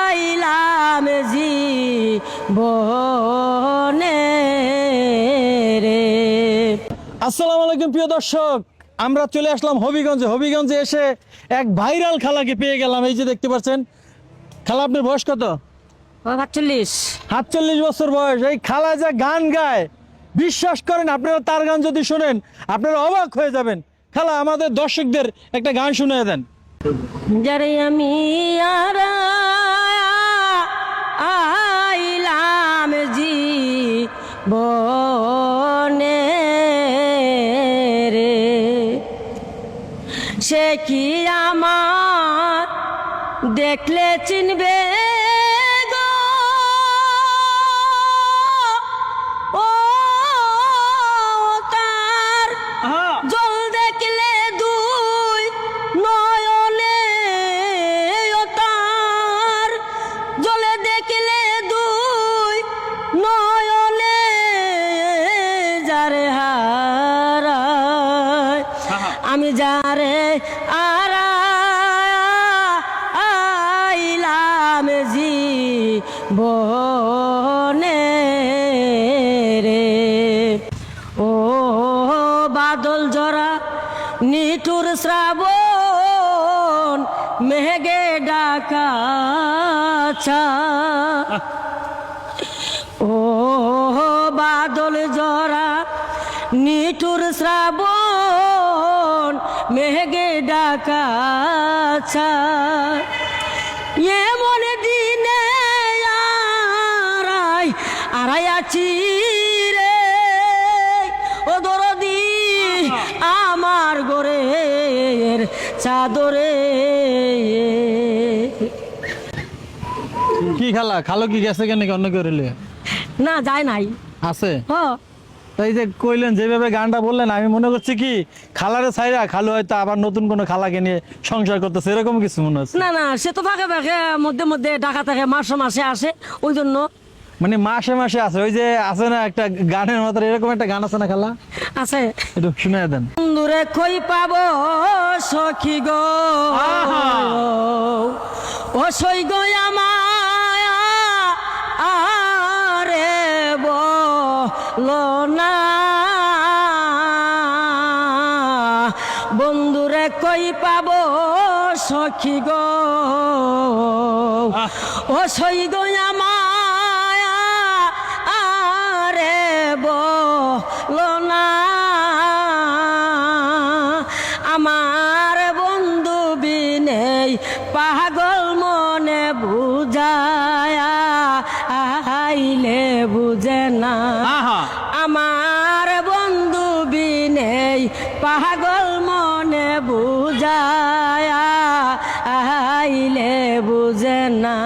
আইলাম জীবনে রে। আসসালামু আলাইকুম প্রিয় দর্শক, আমরা চলে আসলাম হবিগঞ্জে এসে এক ভাইরাল খালাকে পেয়ে গেলাম। এই যে দেখতে পাচ্ছেন, খালা আপনার বয়স কত? ৪৫। ৪৭ বছর বয়স। এই খালা যা গান গায়, বিশ্বাস করেন আপনারা তার গান যদি শোনেন আপনারা অবাক হয়ে যাবেন। খালা আমাদের দর্শকদের একটা গান শুনিয়ে দেন। যারে আমি আইলাম জীবনে রে, সে কি আমার দেখলে চিনবে গো, ও তার জল দেখলে দুই নয়নে, ও তার জলে দেখলে দুই নয়নে, যারে হারায় আমি যারে আইলাম জীবনে রে। ও বাদল জরা নিঠুর শ্রাবণ মেঘে ডাকা ছা, ও বাদল জরা নিঠুর শ্রাবণ মেঘে ডাকা ছা, এমন দিনে আড়াই আছি রে, ও দরদি আমার গোরের চাদরে। কি খালা, খালো কি গেছে কেন অন্য কেউ রেলে? না যায় নাই আছে। হ তাই যে কইলেন, যেভাবে গানটা বললেন আমি মনে করছি কি খালারে ছাইরা খালু হয়তো আবার নতুন কোনো খালাকে নিয়ে সংসার করতেছে, এরকম কিছু মনে হচ্ছে। না না, সে তো ফাঁকে ফাঁকে মধ্যে মধ্যে ঢাকা থাকে, মাসে মাসে আসে, ওই জন্য। মানে মাসে মাসে আছে, ওই যে আছে না একটা গানের মতো, এরকম একটা গান আছে না খালা, আছে। একটু শুনে দেন। বন্ধুরে কই পাবো সখী গো, ও সই গো আমায় আরে বলো না, বন্ধুরে কই পাবো সখী গো, ও সই গো আমায় আরে বলো না, আমার বন্ধু বিনেই পাগল মনে বুঝায়া আইলে বুঝে না, আমার বন্ধু বিনেই পাগল মনে বুঝায়া আইলে বুঝে না,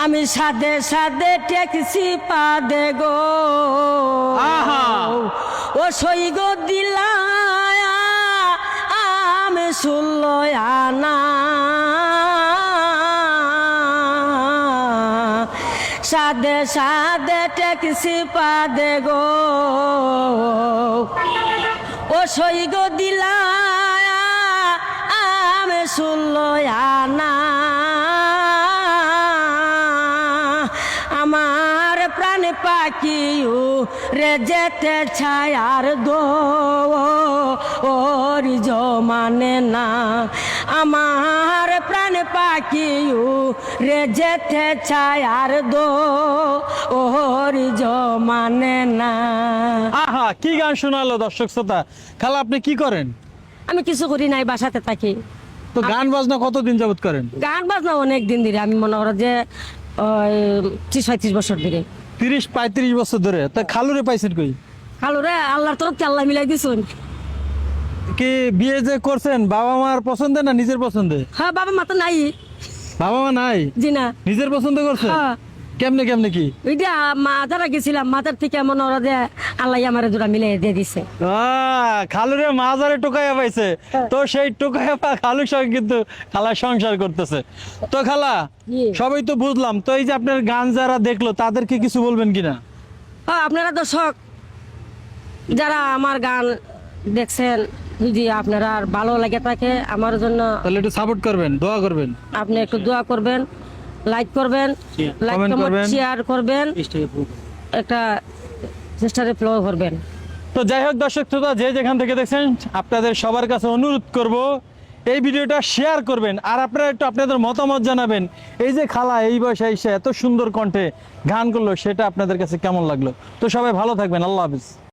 আমি সাদে সাদে ট্যাক্সি পাদে গো, ও সই গো দিলায় আমি শুনলো আনা, সাদে সাদে ট্যাক্সি পাদে গো, ও সই গো দিলায় আমি শুনলো আনা, আমার প্রাণ পাখিও রে যেতে ছায়ার দো ওর জমানে না, আমার প্রাণ পাখিও রে যেতে ছায়ার দো ওর জমানে না। আহা, কি গান শোনালো দর্শক শ্রোতা। খালা আপনি কি করেন? আমি কিছু করি নাই, বাসাতে থাকি। তো গান বাজনা কতদিন যাবত করেন? গান বাজনা অনেক দিন ধরে, আমি মনে করো যে ৩০-৩৫ বছর ধরে। ৩০-৩৫ বছর ধরে? তা খালুরে পাইছেন কই? খালু রে আল্লাহর তরফ থেকে আল্লাহ মিলাই দিছুন। কি বিয়ে যে করছেন বাবা মার পছন্দে না নিজের পছন্দে? হ্যাঁ, বাবা মা তো নাই। বাবা মা নাই? জি না। নিজের পছন্দ করছেন? হ্যাঁ। কেমনে কেমনে কি? ওইটা মাজারা গেছিলাম, মাজার থেকে মনে হলো যে আল্লাহ আমার জোড়া মিলে দিয়ে দিছে। খালুরে মাজারে টোকাইয়া পাইছে, তো সেই টোকাইয়া পা খালুর সঙ্গে কিন্তু খালা সংসার করতেছে। তো খালা সবাই তো বুঝলাম, তো এই যে আপনার গান যারা দেখলো তাদেরকে কিছু বলবেন কিনা? হ্যাঁ, আপনারা দর্শক যারা আমার গান দেখছেন যদি আপনারা আর ভালো লাগে থাকে আমার জন্য তাহলে একটু সাপোর্ট করবেন, দোয়া করবেন। আপনি একটু দোয়া করবেন, লাইক করবেন, লাইক Comment কমেন্ট করবেন। শেয়ার করবেন, একটা চেষ্টারে ফলো করবেন। তো যাই হোক দর্শক শ্রোতা, যে যেখান থেকে দেখছেন, আপনাদের সবার কাছে অনুরোধ করব এই ভিডিওটা শেয়ার করবেন, আর আপনারা একটু আপনাদের মতামত জানাবেন। এই যে খালা এই বয়সে এসে এত সুন্দর কণ্ঠে গান করলো, সেটা আপনাদের কাছে কেমন লাগলো। তো সবাই ভালো থাকবেন, আল্লাহ হাফিজ।